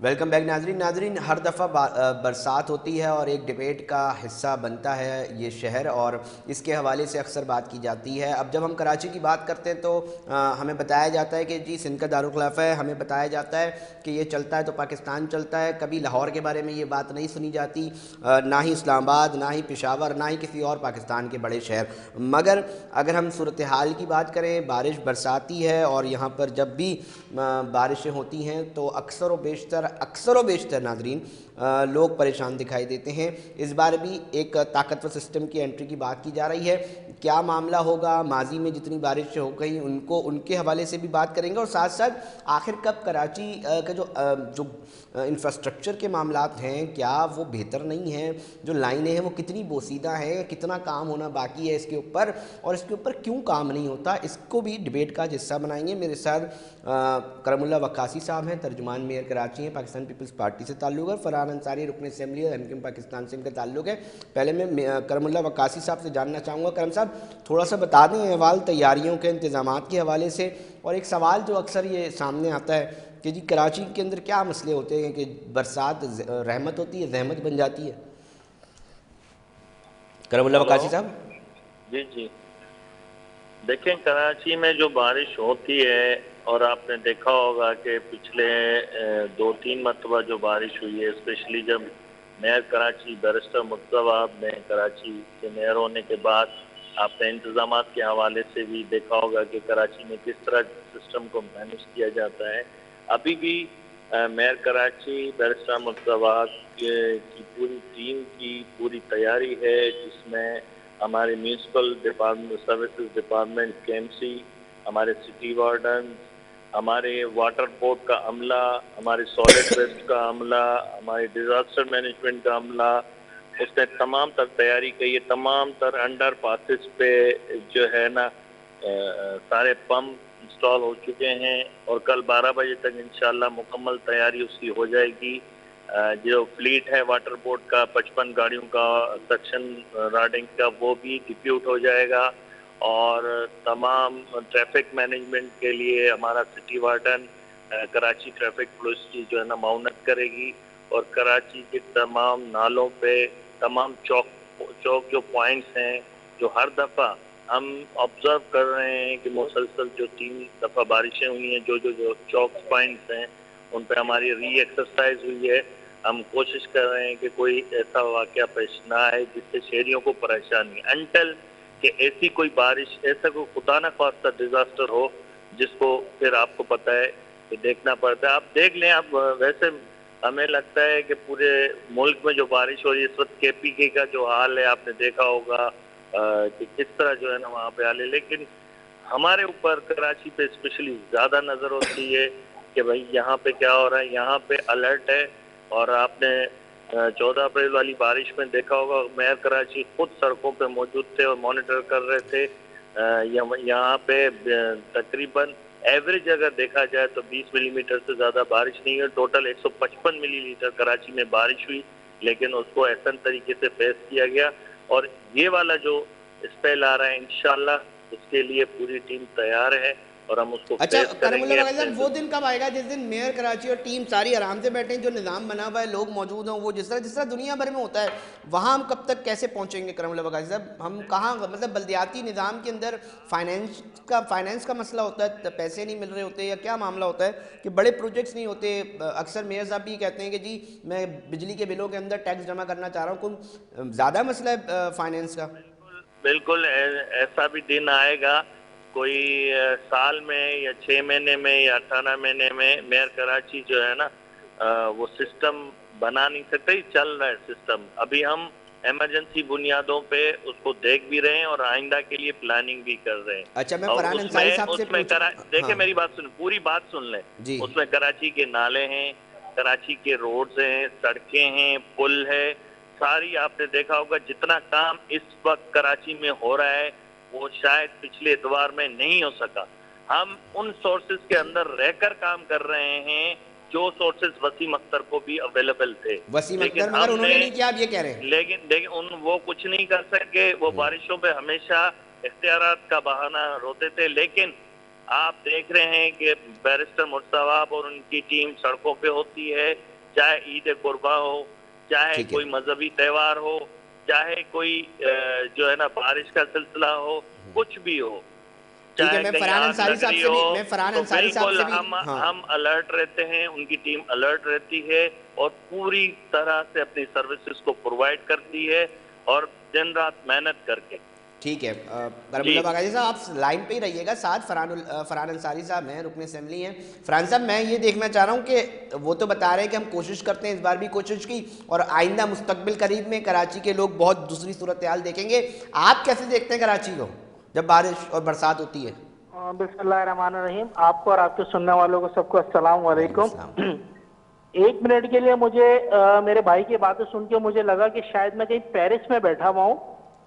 Welcome back ناظرین ہر دفعہ برسات ہوتی ہے اور ایک ڈیبیٹ کا حصہ بنتا ہے یہ شہر، اور اس کے حوالے سے اکثر بات کی جاتی ہے۔ اب جب ہم کراچی کی بات کرتے ہیں تو ہمیں بتایا جاتا ہے کہ جی سندھ کا دارالخلافہ ہے، ہمیں بتایا جاتا ہے کہ یہ چلتا ہے تو پاکستان چلتا ہے۔ کبھی لاہور کے بارے میں یہ بات نہیں سنی جاتی، نہ ہی اسلام آباد، نہ ہی پشاور، نہ ہی کسی اور پاکستان کے بڑے شہر۔ مگر اگر ہم صورتحال کی بات کریں، بارش برساتی ہے اور یہاں پر جب بھی بارشیں ہوتی ہیں تو اکثر و بیشتر ناظرین لوگ پریشان دکھائی دیتے ہیں۔ اس بار بھی ایک طاقتور سسٹم کی انٹری کی بات کی جا رہی ہے۔ کیا معاملہ ہوگا؟ ماضی میں جتنی بارشیں ہو گئی ان کے حوالے سے بھی بات کریں گے، اور ساتھ ساتھ آخر کب کراچی کا جو انفراسٹرکچر کے معاملات ہیں کیا وہ بہتر نہیں ہیں، جو لائنیں ہیں وہ کتنی بوسیدہ ہیں، کتنا کام ہونا باقی ہے اس کے اوپر، اور اس کے اوپر کیوں کام نہیں ہوتا، اس کو بھی ڈیبیٹ کا حصہ بنائیں گے۔ میرے ساتھ کرم اللہ وقاصی صاحب ہیں، ترجمان میئر کراچی ہیں، پاکستان پیپلز پارٹی سے تعلق ہے۔ فرحان انصاری رکن اسمبلی ہے، ایم کیو ایم پاکستان سے ان کا تعلق ہے۔ پہلے میں کرم اللہ وقاصی صاحب سے جاننا چاہوں گا، کرم صاحب تھوڑا سا بتا دیں احوال تیاریوں کے انتظامات کے حوالے سے، اور ایک سوال جو اکثر یہ سامنے آتا ہے کہ جی کراچی کے اندر کیا مسئلے ہوتے ہیں کہ برسات رحمت ہوتی ہے، زحمت بن جاتی ہے؟ کرم اللہ ہلو وقاصی صاحب۔ جی جی، دیکھیں کراچی میں جو بارش ہوتی ہے، اور آپ نے دیکھا ہوگا کہ پچھلے 2-3 مرتبہ جو بارش ہوئی ہے، اسپیشلی جب میئر کراچی بیرسٹر مرتضی وہاب نے کراچی کے میئر ہونے کے بعد آپ نے انتظامات کے حوالے سے بھی دیکھا ہوگا کہ کراچی میں کس طرح سسٹم کو مینیج کیا جاتا ہے۔ ابھی بھی میئر کراچی بیرسٹر مرتضی وہاب کی پوری ٹیم کی پوری تیاری ہے، جس میں ہمارے میونسپل سروسز ڈپارٹمنٹ کے ایم سی، ہمارے سٹی وارڈن، ہمارے واٹر بورڈ کا عملہ، ہمارے سالڈ ویسٹ کا عملہ، ہمارے ڈیزاسٹر مینجمنٹ کا عملہ، اس نے تمام تر تیاری کی ہے۔ تمام تر انڈر پاسز پہ جو ہے نا سارے پمپ انسٹال ہو چکے ہیں، اور کل 12 بجے تک انشاءاللہ مکمل تیاری اس کی ہو جائے گی۔ جو فلیٹ ہے واٹر بورڈ کا 55 گاڑیوں کا سیکشن راڈنگ کا، وہ بھی ڈپیوٹ ہو جائے گا، اور تمام ٹریفک مینجمنٹ کے لیے ہمارا city warden Karachi traffic police کی جو ہے نا معاونت کرے گی، اور کراچی کے تمام نالوں پہ تمام چوک جو پوائنٹس ہیں، جو ہر دفعہ ہم آبزرو کر رہے ہیں کہ مسلسل جو 3 دفعہ بارشیں ہوئی ہیں، جو چوک پوائنٹس ہیں ان پہ ہماری ری ایکسرسائز ہوئی ہے۔ ہم کوشش کر رہے ہیں کہ کوئی ایسا واقعہ پیش نہ آئے جس سے شہریوں کو پریشانی، انٹل کہ ایسی کوئی بارش، ایسا کوئی خدا نہ خواستہ ڈیزاسٹر ہو جس کو پھر آپ کو پتہ ہے کہ دیکھنا پڑتا ہے۔ آپ دیکھ لیں، اب ویسے ہمیں لگتا ہے کہ پورے ملک میں جو بارش ہو رہی ہے اس وقت، کے پی کے کا جو حال ہے آپ نے دیکھا ہوگا کہ کس طرح جو ہے نا وہاں پہ حال ہے، لیکن ہمارے اوپر کراچی پہ اسپیشلی زیادہ نظر ہوتی ہے کہ بھائی یہاں پہ کیا ہو رہا ہے، یہاں پہ الرٹ ہے۔ اور آپ نے 14 اپریل والی بارش میں دیکھا ہوگا، میئر کراچی خود سڑکوں پہ موجود تھے اور مانیٹر کر رہے تھے۔ یہاں پہ تقریباً ایوریج اگر دیکھا جائے تو 20 ملی میٹر سے زیادہ بارش نہیں ہے، ٹوٹل 155 ملی لیٹر کراچی میں بارش ہوئی، لیکن اس کو احسن طریقے سے فیس کیا گیا۔ اور یہ والا جو اسپیل آ رہا ہے انشاءاللہ اس کے لیے پوری ٹیم تیار ہے، اور ہم اس کو اچھا فیس کرم کریں اللہ گے وقاص اپنے۔ صاحب، وہ دن کب آئے گا جس دن میئر کراچی اور ٹیم ساری آرام سے بیٹھیں، جو نظام بنا ہوا ہے، لوگ موجود ہوں، وہ جس طرح دنیا بھر میں ہوتا ہے، وہاں ہم کب تک کیسے پہنچیں گے کرم اللہ وقاص صاحب؟ ہم کہاں، مطلب بلدیاتی نظام کے اندر فائنینس کا مسئلہ ہوتا ہے، پیسے نہیں مل رہے ہوتے، یا کیا معاملہ ہوتا ہے کہ بڑے پروجیکٹس نہیں ہوتے؟ اکثر میئر صاحب بھی کہتے ہیں کہ جی میں بجلی کے بلوں کے اندر ٹیکس جمع کرنا چاہ رہا ہوں، کوئی زیادہ مسئلہ ہے فائنینس کا؟ بالکل ایسا بھی دن آئے گا، کوئی سال میں یا 6 مہینے میں یا 18 مہینے میں میئر کراچی جو ہے نا وہ سسٹم بنا نہیں سکتے، چل رہا ہے سسٹم۔ ابھی ہم ایمرجنسی بنیادوں پہ اس کو دیکھ بھی رہے ہیں اور آئندہ کے لیے پلاننگ بھی کر رہے ہیں۔ اچھا میں اور فرحان اس انصاری میں صاحب سے دیکھیں ہاں میری بات سن، پوری بات سن لیں۔ جی اس میں کراچی کے نالے ہیں، کراچی کے روڈز ہیں، سڑکیں ہیں، پل ہے، ساری آپ نے دیکھا ہوگا جتنا کام اس وقت کراچی میں ہو رہا ہے وہ شاید پچھلے اتوار میں نہیں ہو سکا۔ ہم ان سورسز کے اندر رہ کر کام کر رہے ہیں جو سورسز وسیم اختر کو بھی اویلیبل تھے، وسیم لیکن اختر، مگر ہم انہوں نے نے نہیں کیا، آپ یہ کہہ رہے ہیں؟ وہ کچھ نہیں کر سکے، وہ بارشوں پہ ہمیشہ اختیارات کا بہانہ روتے تھے۔ لیکن آپ دیکھ رہے ہیں کہ بیرسٹر مرتضی وہاب اور ان کی ٹیم سڑکوں پہ ہوتی ہے، چاہے عید قربا ہو, چاہے ٹھیک ہے کوئی مذہبی تہوار ہو, چاہے کوئی جو ہے نا بارش کا سلسلہ ہو, کچھ بھی ہو, ٹھیک ہے. چاہے میں کہیں فرحان آگ انصاری لگ صاحب رہی سے بھی ہو, میں فرحان تو انصاری صاحب بالکل سے بھی ہاں ہم الرٹ رہتے ہیں, ان کی ٹیم الرٹ رہتی ہے اور پوری طرح سے اپنی سروسز کو پرووائڈ کرتی ہے اور دن رات محنت کر کے. ٹھیک ہے. کرم اللہ جی باغاجی صاحب آپ لائن پہ ہی رہیے گا, ساتھ فرحان انصاری صاحب ہیں, رکن اسمبلی ہیں. فرحان صاحب میں یہ دیکھنا چاہ رہا ہوں کہ وہ تو بتا رہے ہیں کہ ہم کوشش کرتے ہیں, اس بار بھی کوشش کی, اور آئندہ مستقبل قریب میں کراچی کے لوگ بہت دوسری صورتحال دیکھیں گے. آپ کیسے دیکھتے ہیں کراچی کو جب بارش اور برسات ہوتی ہے؟ بسم اللہ الرحمن الرحیم. آپ کو اور آپ کے سننے والوں کو سب کو السلام وعلیکم علیکم. السلام. ایک منٹ کے لیے مجھے میرے بھائی کی باتیں سن کے مجھے لگا کہ شاید میں کہیں پیرس میں بیٹھا ہوا ہوں,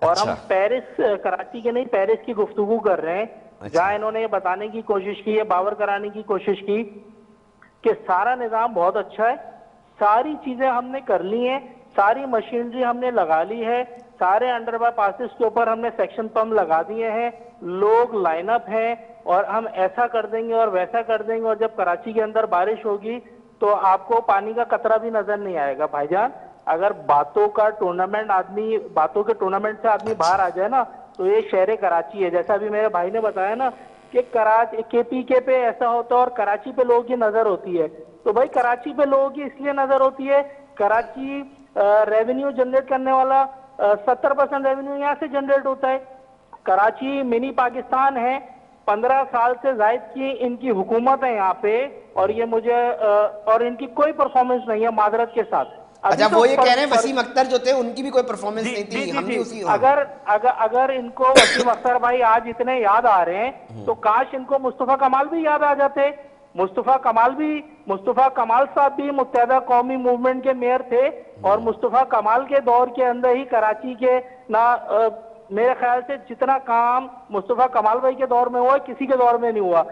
اور ہم اچھا پیرس کراچی کے نہیں پیرس کی گفتگو کر رہے ہیں, اچھا جہاں انہوں نے یہ بتانے کی کوشش کی ہے, باور کرانے کی کوشش کی کہ سارا نظام بہت اچھا ہے, ساری چیزیں ہم نے کر لی ہیں, ساری مشینری ہم نے لگا لی ہے, سارے انڈر بائی پاسز کے اوپر ہم نے سیکشن پمپ لگا دیے ہیں, لوگ لائن اپ ہیں, اور ہم ایسا کر دیں گے اور ویسا کر دیں گے, اور جب کراچی کے اندر بارش ہوگی تو آپ کو پانی کا قطرہ بھی نظر نہیں آئے گا. بھائی جان, اگر باتوں کا ٹورنامنٹ آدمی, باتوں کے ٹورنامنٹ سے آدمی باہر اچھا آ جائے نا, تو یہ شہر کراچی ہے. جیسا بھی میرے بھائی نے بتایا نا کہ کے پی کے پہ ایسا ہوتا ہے اور کراچی پہ لوگوں کی نظر ہوتی ہے, تو بھائی کراچی پہ لوگوں کی اس لیے نظر ہوتی ہے, کراچی ریونیو جنریٹ کرنے والا 70% ریونیو یہاں سے جنریٹ ہوتا ہے. کراچی منی پاکستان ہے, 15 سال سے زائد کی ان کی حکومت ہے یہاں پہ, اور یہ مجھے اور ان کی کوئی پرفارمنس نہیں ہے معذرت کے ساتھ. اچھا, ابھی تو وہ یہ کہہ رہے ہیں وسیم اختر جو تھے ان کی بھی کوئی پرفارمنس جی نہیں جی تھی, جی ہم بھی جی اسی ہاں اگر ان کو وسیم اختر بھائی آج اتنے یاد آ رہے ہیں تو کاش ان کو مصطفیٰ کمال بھی یاد آ جاتے. مصطفیٰ کمال صاحب بھی متحدہ قومی موومنٹ کے میئر تھے, اور مصطفیٰ کمال کے دور کے اندر ہی کراچی کے میرے خیال سے جتنا کام مصطفیٰ کمال بھائی کے دور میں ہوا کسی کے دور میں نہیں ہوا.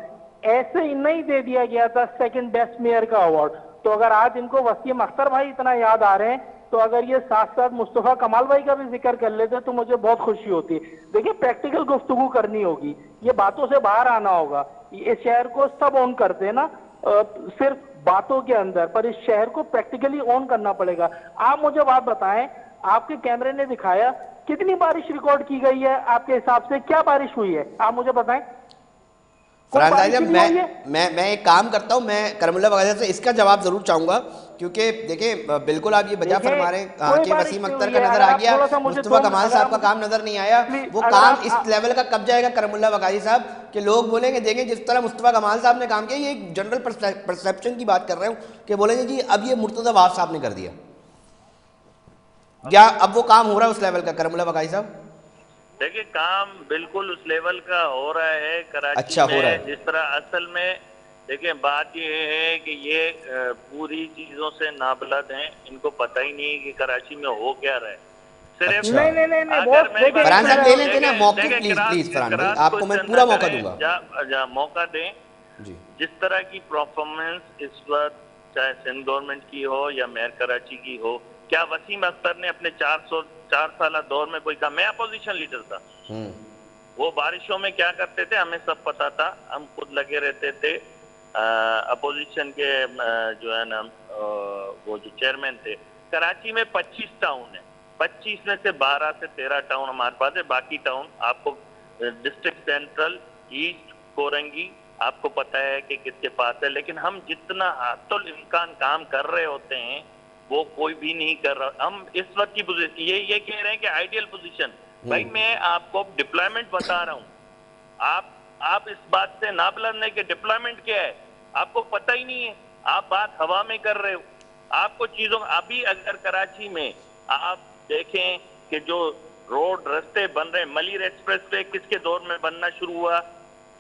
ایسے ہی نہیں دے دیا گیا تھا سیکنڈ بیسٹ میئر کا ایوارڈ. تو اگر آج ان کو وسیم اختر بھائی اتنا یاد آ رہے ہیں, تو اگر یہ ساتھ ساتھ مصطفیٰ کمال بھائی کا بھی ذکر کر لیتے تو مجھے بہت خوشی ہوتی. دیکھیں, پریکٹیکل گفتگو کرنی ہوگی, یہ باتوں سے باہر آنا ہوگا. اس شہر کو سب اون کرتے ہیں نا صرف باتوں کے اندر, پر اس شہر کو پریکٹیکلی اون کرنا پڑے گا. آپ مجھے بات بتائیں, آپ کے کیمرے نے دکھایا کتنی بارش ریکارڈ کی گئی ہے, آپ کے حساب سے کیا بارش ہوئی ہے, آپ مجھے بتائیں. کوئی فرحان بارش صاحب ہی نہیں ہوئی ہے. میں ایک کام کرتا ہوں, میں کرم اللہ وغیرہ سے اس کا جواب ضرور چاہوں گا, کیونکہ دیکھیں بالکل آپ یہ بجا فرما رہے ہیں کوئی کہ بارش وسیم نہیں اختر ہوئی کا ہے. نظر اگر آ آپ گیا, تھوڑا سا مجھے مصطفیٰ کمال اگر صاحب کا آپ کام نظر نہیں آیا, پلیز وہ اگر کام اس آپ لیول کا کب جائے گا کرم اللہ وغیرہ صاحب کہ لوگ بولیں گے دیکھیں جس طرح مصطفیٰ کمال صاحب نے کام کیا, یہ ایک جنرل پرسیپشن کی بات کر رہے ہوں کہ بولیں گے جی اب یہ مرتضی وہاب صاحب نے کر دیا, یا اب وہ کام ہو رہا ہے اس لیول کا کرم اللہ وغیرہ صاحب؟ دیکھیں, کام بالکل اس لیول کا ہو رہا ہے کراچی اچھا ہو رہا میں. ہے. جس طرح اصل میں دیکھیں بات یہ ہے کہ یہ پوری چیزوں سے نابلد ہیں, ان کو پتہ ہی نہیں کہ کراچی میں ہو کیا رہا ہے. صرف اچھا, نہیں اگر بہت میری دیکھیں بات ایک فرحان منٹ صاحب لے لیتے نا دیکھیں موقف, پلیز فرحان بھائی, کراس آپ کو میں کوشچن نہ پورا موقع کریں, دوں گا. جہاں موقع دیں. جی جس طرح کی پرفارمنس اس وقت چاہے سندھ گورنمنٹ کی ہو یا میئر کراچی کی ہو, کیا وسیم اختر نے اپنے 4 سالہ دور میں کوئی کہا؟ میں اپوزیشن لیڈر تھا, وہ بارشوں میں کیا کرتے تھے ہمیں سب پتا تھا, ہم خود لگے رہتے تھے. اپوزیشن کے جو ہے نا وہ جو چیئرمین تھے, کراچی میں 25 ٹاؤن ہیں, 25 میں سے 12 سے 13 ٹاؤن ہمارے پاس ہے. باقی ٹاؤن آپ کو ڈسٹرکٹ سینٹرل, ایسٹ, کورنگی آپ کو پتہ ہے کہ کس کے پاس ہے. لیکن ہم جتنا حت الامکان کام کر رہے ہوتے ہیں وہ کوئی بھی نہیں کر رہا. ہم اس وقت کی پوزیشن یہ کہہ رہے ہیں کہ آئیڈیل پوزیشن. بھائی میں آپ کو ڈپلائمنٹ بتا رہا ہوں, آپ اس بات سے نابلد نہیں کہ ڈپلائمنٹ کیا ہے, آپ کو پتہ ہی نہیں ہے, آپ بات ہوا میں کر رہے ہو. آپ کو چیزوں, ابھی اگر کراچی میں آپ دیکھیں کہ جو روڈ رستے بن رہے ہیں, ملیر ایکسپریس وے کس کے دور میں بننا شروع ہوا,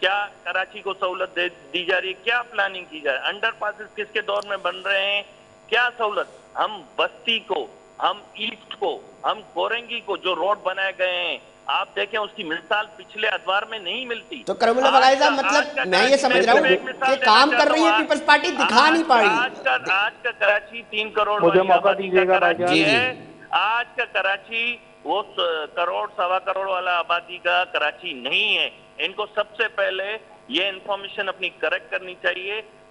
کیا کراچی کو سہولت دی جا رہی ہے, کیا پلاننگ کی جائے, انڈر پاسز کس کے دور میں بن رہے ہیں, کیا سہولت. ہم بستی کو, ہم ایسٹ کو, ہم کورنگی کو جو روڈ بنائے گئے ہیں, آپ دیکھیں اس کی مثال پچھلے ادوار میں نہیں ملتی. تو کرم اللہ وغیرہ صاحب مطلب میں یہ سمجھ رہا صرف ایک ہوں کہ مثال دینا کام کر چاہتا رہی ہے ہوں. پیپلز پارٹی, دکھا نہیں پا آج کا کراچی 3 کروڑ مجھے والی موقع آبادی کا دیجیے گا بھائی جان. کراچی جی جی ہے. آج کا کراچی وہ 1 کروڑ 1.25 کروڑ والا آبادی کا کراچی نہیں ہے. ان کو سب سے پہلے یہ انفارمیشن اپنی کریکٹ کرنی چاہیے.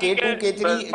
K2 K3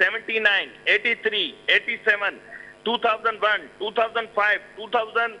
79, 83, 87, 2001, 2005, 2000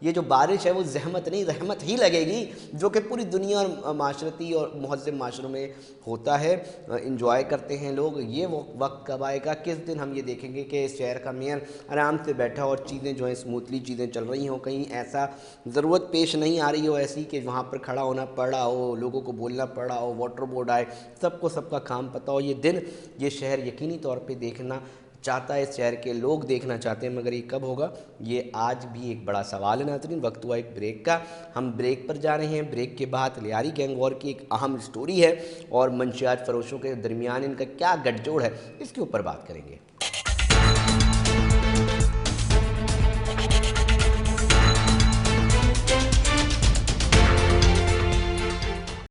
یہ جو بارش ہے وہ زحمت نہیں رحمت ہی لگے گی، جو کہ پوری دنیا اور معاشرتی اور مہذب معاشروں میں ہوتا ہے، انجوائے کرتے ہیں لوگ۔ یہ وقت کب آئے گا، کس دن ہم یہ دیکھیں گے کہ اس شہر کا میئر آرام سے بیٹھا اور چیزیں جو ہیں اسموتھلی چیزیں چل رہی ہوں، کہیں ایسا ضرورت پیش نہیں آ رہی ہو ایسی کہ وہاں پر کھڑا ہونا پڑ رہا ہو، لوگوں کو بولنا پڑ رہا ہو، واٹر بورڈ آئے، سب کو سب کا کام پتہ ہو۔ یہ دن یہ شہر یقینی طور پہ دیکھنا چاہتا ہے، اس شہر کے لوگ دیکھنا چاہتے ہیں، مگر یہ کب ہوگا یہ آج بھی ایک بڑا سوال ہے۔ ناظرین، وقت ہوا ایک بریک کا، ہم بریک پر جا رہے ہیں۔ بریک کے بعد لیاری گینگ وار کی ایک اہم سٹوری ہے اور منشیات فروشوں کے درمیان ان کا کیا گٹھ جوڑ ہے، اس کے اوپر بات کریں گے۔